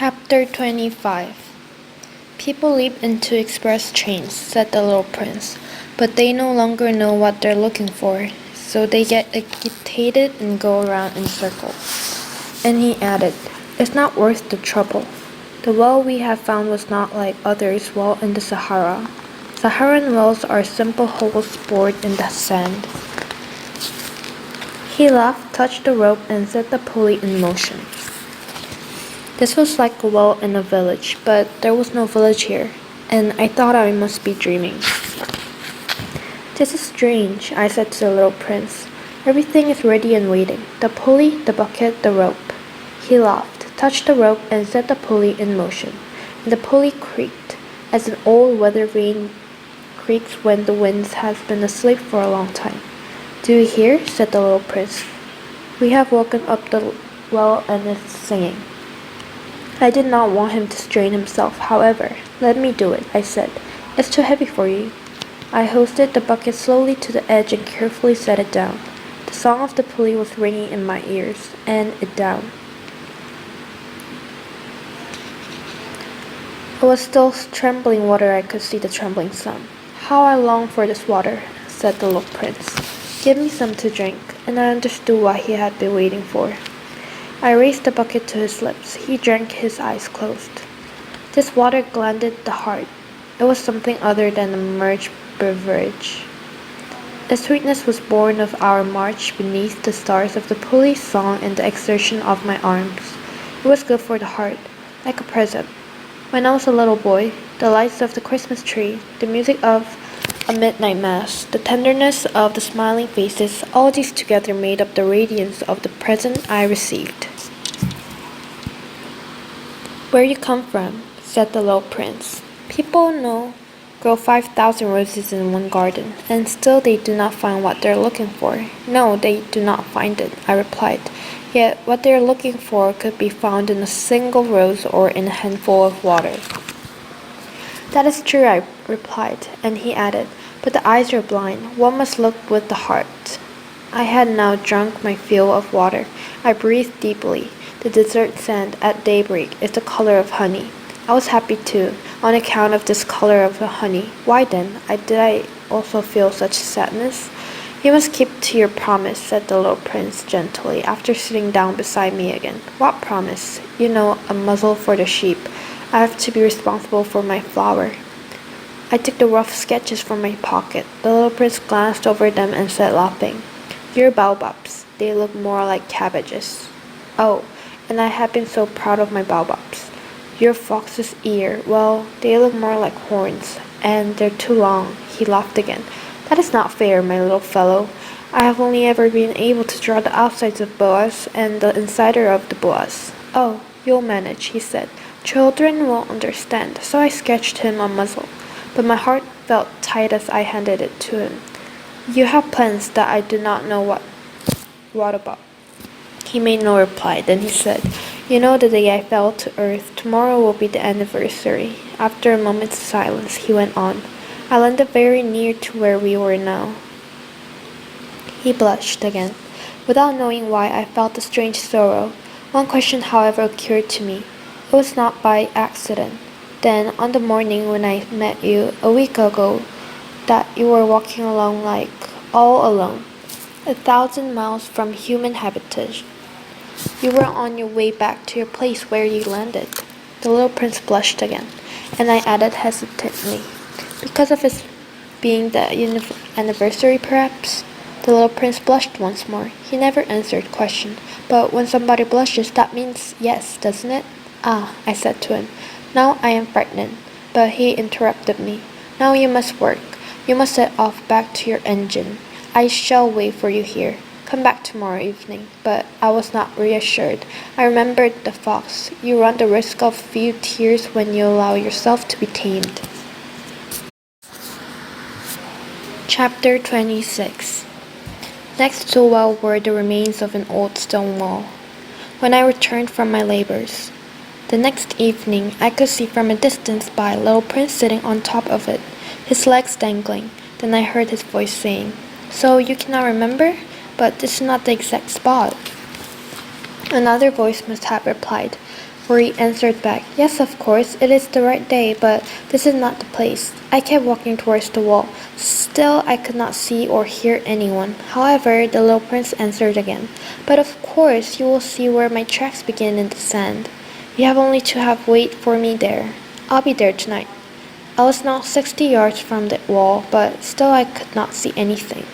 Chapter 25. People leap into express trains, said the little prince, but they no longer know what they're looking for, so they get agitated and go around in circles. And he added, "It's not worth the trouble. The well we have found was not like others well in the Sahara. Saharan wells are simple holes bored in the sand." He laughed, touched the rope, and set the pulley in motion. This was like a well in a village, but there was no village here, and I thought I must be dreaming. "This is strange," I said to the little prince. "Everything is ready and waiting. The pulley, the bucket, the rope." He laughed, touched the rope, and set the pulley in motion, and the pulley creaked, as an old weather vane creaks when the wind has been asleep for a long time. "Do you hear?" said the little prince. "We have woken up the well and it's singing." I did not want him to strain himself, however. "Let me do it," I said. "It's too heavy for you." I hoisted the bucket slowly to the edge and carefully set it down. The song of the pulley was ringing in my ears, and it down. It was still trembling water. I could see the trembling sun. "How I long for this water," said the little prince. "Give me some to drink," and I understood what he had been waiting for. I raised the bucket to his lips. He drank, his eyes closed. This water gladdened the heart. It was something other than a merged beverage. The sweetness was born of our march beneath the stars, of the pulley's song and the exertion of my arms. It was good for the heart, like a present. When I was a little boy, the lights of the Christmas tree, the music of a midnight mass, the tenderness of the smiling faces, all these together made up the radiance of the present I received. "Where you come from," said the little prince. "People grow 5,000 roses in one garden, and still they do not find what they're looking for." "No, they do not find it," I replied. "Yet what they are looking for could be found in a single rose or in a handful of water." "That is true," I replied, and he added, "but the eyes are blind. One must look with the heart." I had now drunk my fill of water. I breathed deeply. The desert sand at daybreak is the color of honey. I was happy too, on account of this color of the honey. Why then did I also feel such sadness? "You must keep to your promise," said the little prince gently, after sitting down beside me again. "What promise?" "You know, a muzzle for the sheep. I have to be responsible for my flour." I took the rough sketches from my pocket. The little prince glanced over them and said, laughing, "Your baobabs. They look more like cabbages." "Oh, and I have been so proud of my baobabs." "Your fox's ear. Well, they look more like horns, and they're too long." He laughed again. "That is not fair, my little fellow. I have only ever been able to draw the outsides of boas and the insider of the boas." "Oh, you'll manage," he said. "Children will understand." So I sketched him a muzzle, but my heart felt tight as I handed it to him. "You have plans that I do not know what about." He made no reply. Then he said, "You know the day I fell to earth. Tomorrow will be the anniversary." After a moment's silence, he went on, "I landed very near to where we were now." He blushed again. Without knowing why, I felt a strange sorrow. One question, however, occurred to me. It was not by accident, then, on the morning when I met you a week ago, that you were walking along like all alone, 1,000 miles from human habitation. You were on your way back to your place where you landed." The little prince blushed again, and I added hesitantly, "Because of its being the anniversary, perhaps?" The little prince blushed once more. He never answered question, but when somebody blushes, that means yes, doesn't it? "Ah," I said to him. Now I am frightened, but he interrupted me. "Now you must work. You must set off back to your engine. I shall wait for you here. Come back tomorrow evening." But I was not reassured. I remembered the fox. You run the risk of a few tears when you allow yourself to be tamed. Chapter 26. Next to the well were the remains of an old stone wall. When I returned from my labors, the next evening, I could see from a distance by a little prince sitting on top of it, his legs dangling. Then I heard his voice saying, "So you cannot remember? But this is not the exact spot." Another voice must have replied, Rory answered back, Yes, of course, it is the right day, but this is not the place. I kept walking towards the wall. Still, I could not see or hear anyone. However, the little prince answered again, But of course, you will see where my tracks begin in the sand. You have only to have wait for me there. I'll be there tonight. I was now 60 yards from the wall, but still I could not see anything.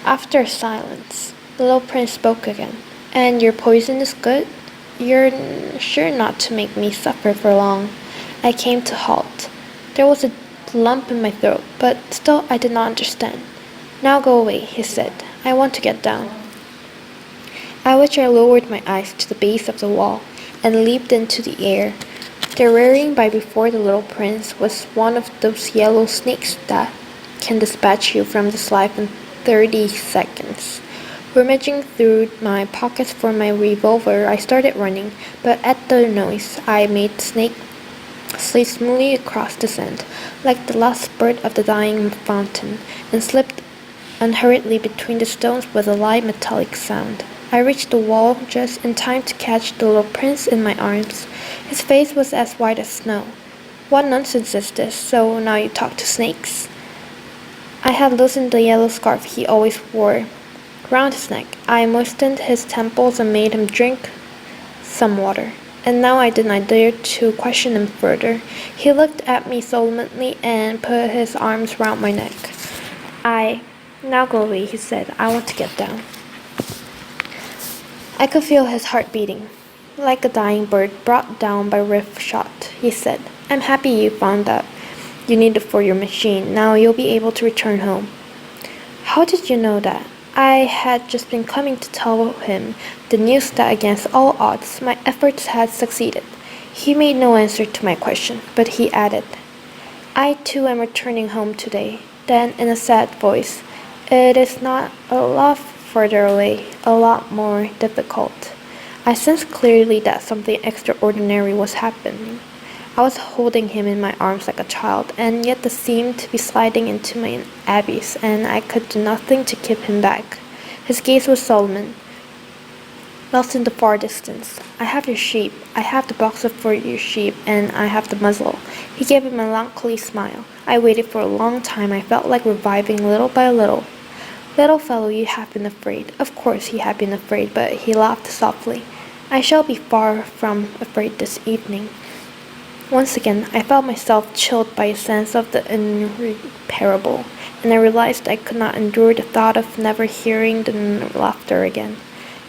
After a silence, the little prince spoke again. And your poison is good? You're sure not to make me suffer for long. I came to halt. There was a lump in my throat, but still I did not understand. Now go away, he said. I want to get down. At which I lowered my eyes to the base of the wall and leaped into the air. There rearing by before the little prince was one of those yellow snakes that can dispatch you from this life in 30 seconds. Rummaging through my pockets for my revolver, I started running, but at the noise I made the snake slid smoothly across the sand, like the last spurt of the dying fountain, and slipped unhurriedly between the stones with a light metallic sound. I reached the wall just in time to catch the little prince in my arms. His face was as white as snow. What nonsense is this? So now you talk to snakes? I had loosened the yellow scarf he always wore round his neck. I moistened his temples and made him drink some water. And now I did not dare to question him further. He looked at me solemnly and put his arms round my neck. Now go away, he said. I want to get down. I could feel his heart beating. Like a dying bird brought down by rift shot, he said. I'm happy you found that you need it for your machine. Now you'll be able to return home. How did you know that? I had just been coming to tell him the news that against all odds my efforts had succeeded. He made no answer to my question, but he added, I too am returning home today. Then in a sad voice, It is not a lot further away, a lot more difficult. I sensed clearly that something extraordinary was happening. I was holding him in my arms like a child, and yet they seemed to be sliding into my abyss, and I could do nothing to keep him back. His gaze was solemn, lost in the far distance. I have your sheep, I have the box for your sheep, and I have the muzzle. He gave a melancholy smile. I waited for a long time. I felt like reviving little by little. Little fellow, you have been afraid. Of course he had been afraid, but he laughed softly. I shall be far from afraid this evening. Once again, I felt myself chilled by a sense of the irreparable, and I realized I could not endure the thought of never hearing the laughter again.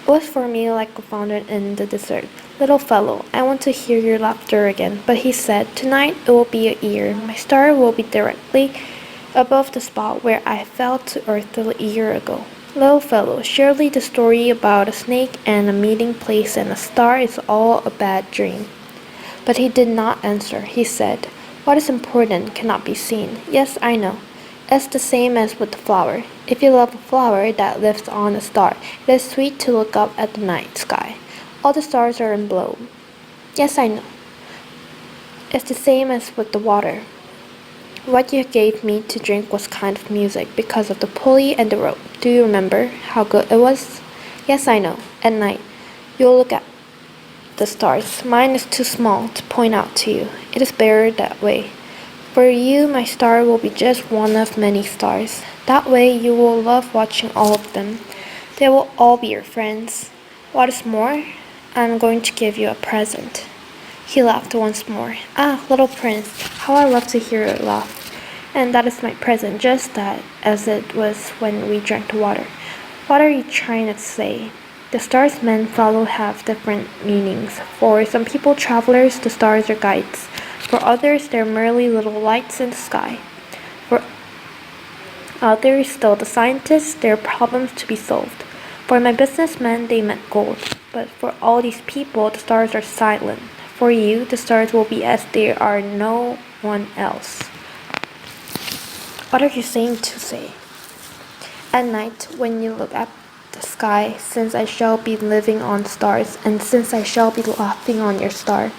It was for me like a fountain in the desert. Little fellow, I want to hear your laughter again. But he said, tonight it will be a year. My star will be directly above the spot where I fell to earth a year ago. Little fellow, surely the story about a snake and a meeting place and a star is all a bad dream. But he did not answer. He said, what is important cannot be seen. Yes, I know. It's the same as with the flower. If you love a flower that lives on a star, it is sweet to look up at the night sky. All the stars are in bloom. Yes, I know. It's the same as with the water. What you gave me to drink was kind of music because of the pulley and the rope. Do you remember how good it was? Yes, I know. At night, you'll look at the stars. Mine is too small to point out to you. It is better that way. For you, my star will be just one of many stars. That way, you will love watching all of them. They will all be your friends. What is more, I'm going to give you a present. He laughed once more. Ah, little prince, how I love to hear you laugh. And that is my present, just that, as it was when we drank the water. What are you trying to say? The stars men follow have different meanings. For some people, travelers, the stars are guides. For others, they're merely little lights in the sky. For others, still the scientists, there are problems to be solved. For my businessmen, they meant gold. But for all these people, the stars are silent. For you, the stars will be as there are no one else. What are you saying to say? At night, when you look up the sky, since I shall be living on stars, and since I shall be laughing on your star,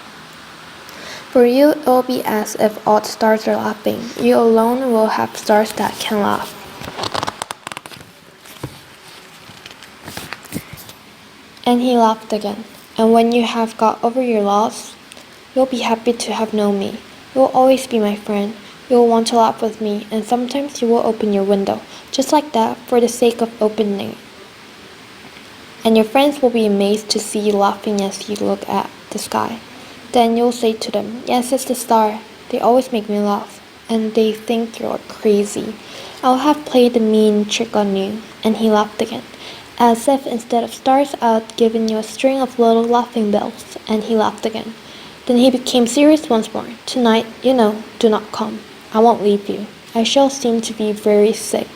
for you, it will be as if all the stars are laughing. You alone will have stars that can laugh. And he laughed again, And when you have got over your loss, you'll be happy to have known me. You will always be my friend. You will want to laugh with me, and sometimes you will open your window, just like that, for the sake of opening it. And your friends will be amazed to see you laughing as you look at the sky. Then you'll say to them, "Yes, it's the star. They always make me laugh." And they think you're crazy. I'll have played a mean trick on you. And he laughed again, as if instead of stars I'd given you a string of little laughing bells. And he laughed again. Then he became serious once more. "Tonight, do not come. I won't leave you. I shall seem to be very sick.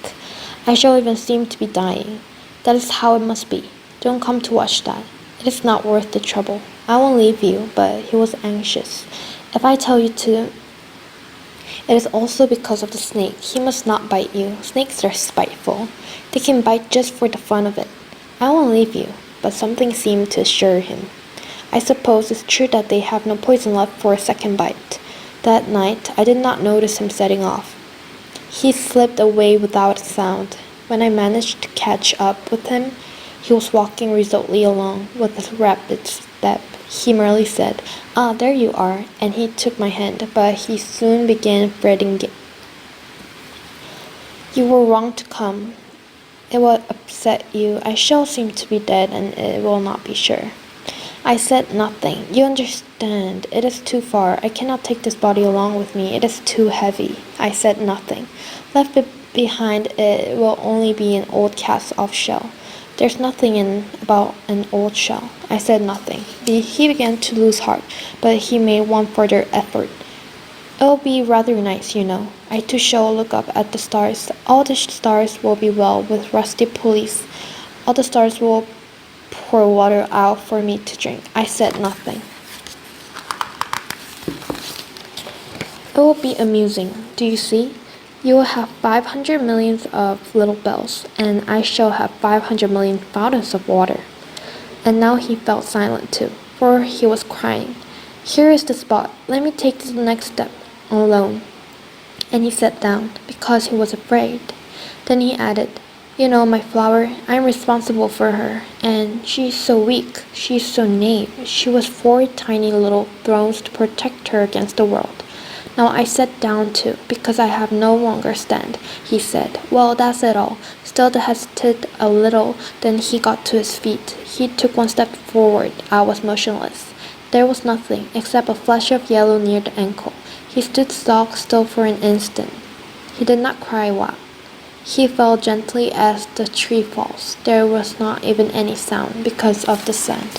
I shall even seem to be dying. That is how it must be. Don't come to watch that. It is not worth the trouble. I won't leave you." But he was anxious. "If I tell you to, it is also because of the snake. He must not bite you. Snakes are spiteful. They can bite just for the fun of it. I won't leave you." But something seemed to assure him. "I suppose it's true that they have no poison left for a second bite." That night, I did not notice him setting off. He slipped away without a sound. When I managed to catch up with him, he was walking resolutely along with a rapid step. He merely said, "Ah, there you are," and he took my hand, but he soon began fretting. "You were wrong to come. It will upset you. I shall seem to be dead, and it will not be sure." I said nothing. "You understand. It is too far. I cannot take this body along with me. It is too heavy." I said nothing. "Left behind it will only be an old cast-off shell. There's nothing about an old shell." I said nothing. He began to lose heart, but he made one further effort. "It'll be rather nice, I too shall look up at the stars. All the stars will be well with rusty pulleys. All the stars will pour water out for me to drink." I said nothing. "It will be amusing. Do you see? You will have 500 millions of little bells, and I shall have 500 million fountains of water." And now he felt silent too, for he was crying. "Here is the spot. Let me take the next step, alone." And he sat down, because he was afraid. Then he added, "My flower, I'm responsible for her, and she's so weak, she's so naive. She was 4 tiny little thrones to protect her against the world. Now I sat down too, because I have no longer stand," he said. "Well, that's it all." Still hesitated a little, then he got to his feet. He took one step forward. I was motionless. There was nothing, except a flash of yellow near the ankle. He stood stock still for an instant. He did not cry out. He fell gently as the tree falls. There was not even any sound because of the sand.